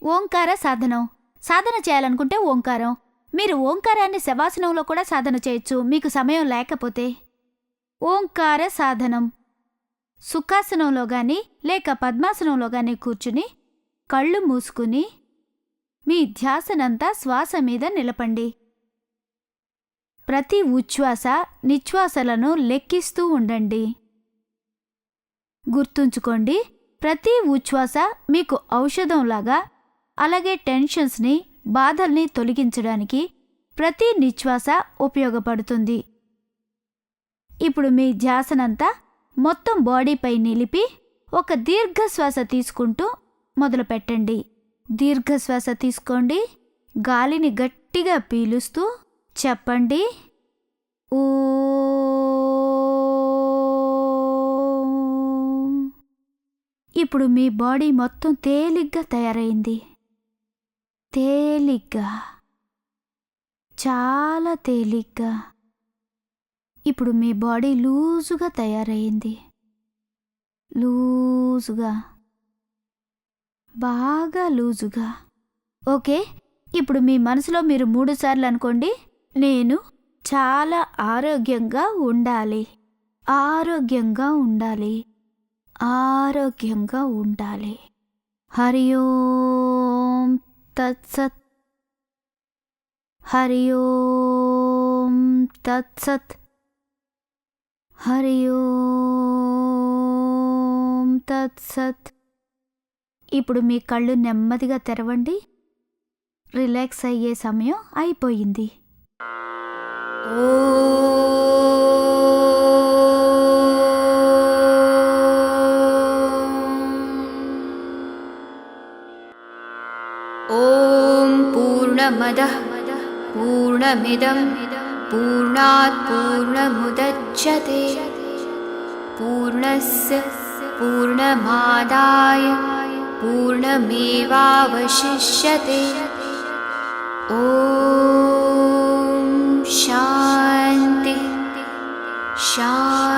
ఓంకార సాధనం. సాధన చేయాలనుకుంటే ఓంకారం. మీరు ఓంకారాన్ని శవాసనంలో కూడా సాధన చేయొచ్చు, మీకు సమయం లేకపోతే. ఓంకార సాధనం. సుఖాసనంలో గాని లేక పద్మాసనంలో గాని కూర్చుని కళ్ళు మూసుకుని మీ ధ్యాసనంతా శ్వాస మీద నిలపండి. ప్రతి ఉచ్ఛ్వాస నిశ్వాసలను లెక్కిస్తూ ఉండండి. గుర్తుంచుకోండి, ప్రతి ఉచ్ఛ్వాస మీకు ఔషధంలాగా, అలాగే టెన్షన్స్ని, బాధల్ని తొలగించడానికి ప్రతి నిశ్వాస ఉపయోగపడుతుంది. ఇప్పుడు మీ ధ్యాసనంతా మొత్తం బాడీపై నిలిపి ఒక దీర్ఘశ్వాస తీసుకుంటూ మొదలుపెట్టండి. దీర్ఘశ్వాస తీసుకోండి. గాలిని గట్టిగా పీలుస్తూ చెప్పండి, ఓం. ఇప్పుడు మీ బాడీ మొత్తం తేలిగ్గా తయారైంది. తేలిగ్గా, చాలా తేలిగ్గా. ఇప్పుడు మీ బాడీ లూజుగా తయారైంది. లూజుగా, బాగా లూజుగా. ఓకే, ఇప్పుడు మీ మనసులో మీరు 3 సార్లు అనుకోండి, నేను చాలా ఆరోగ్యంగా ఉండాలి, ఆరోగ్యంగా ఉండాలి, ఆరోగ్యంగా ఉండాలి. హరి ఓం తత్సత్. హరి ఓం తత్సత్. హరి ఓం తత్సత్. ఇప్పుడు మీ కళ్ళు నెమ్మదిగా తెరవండి. రిలాక్స్ అయ్యే సమయం అయిపోయింది. ఓం పూర్ణమదః పూర్ణమిదం పూర్ణాత్ పూర్ణముదచ్యతే పూర్ణస్య పూర్ణమాదాయ పూర్ణమేవావశిష్యతే. ఓం శాంతి శాంతి.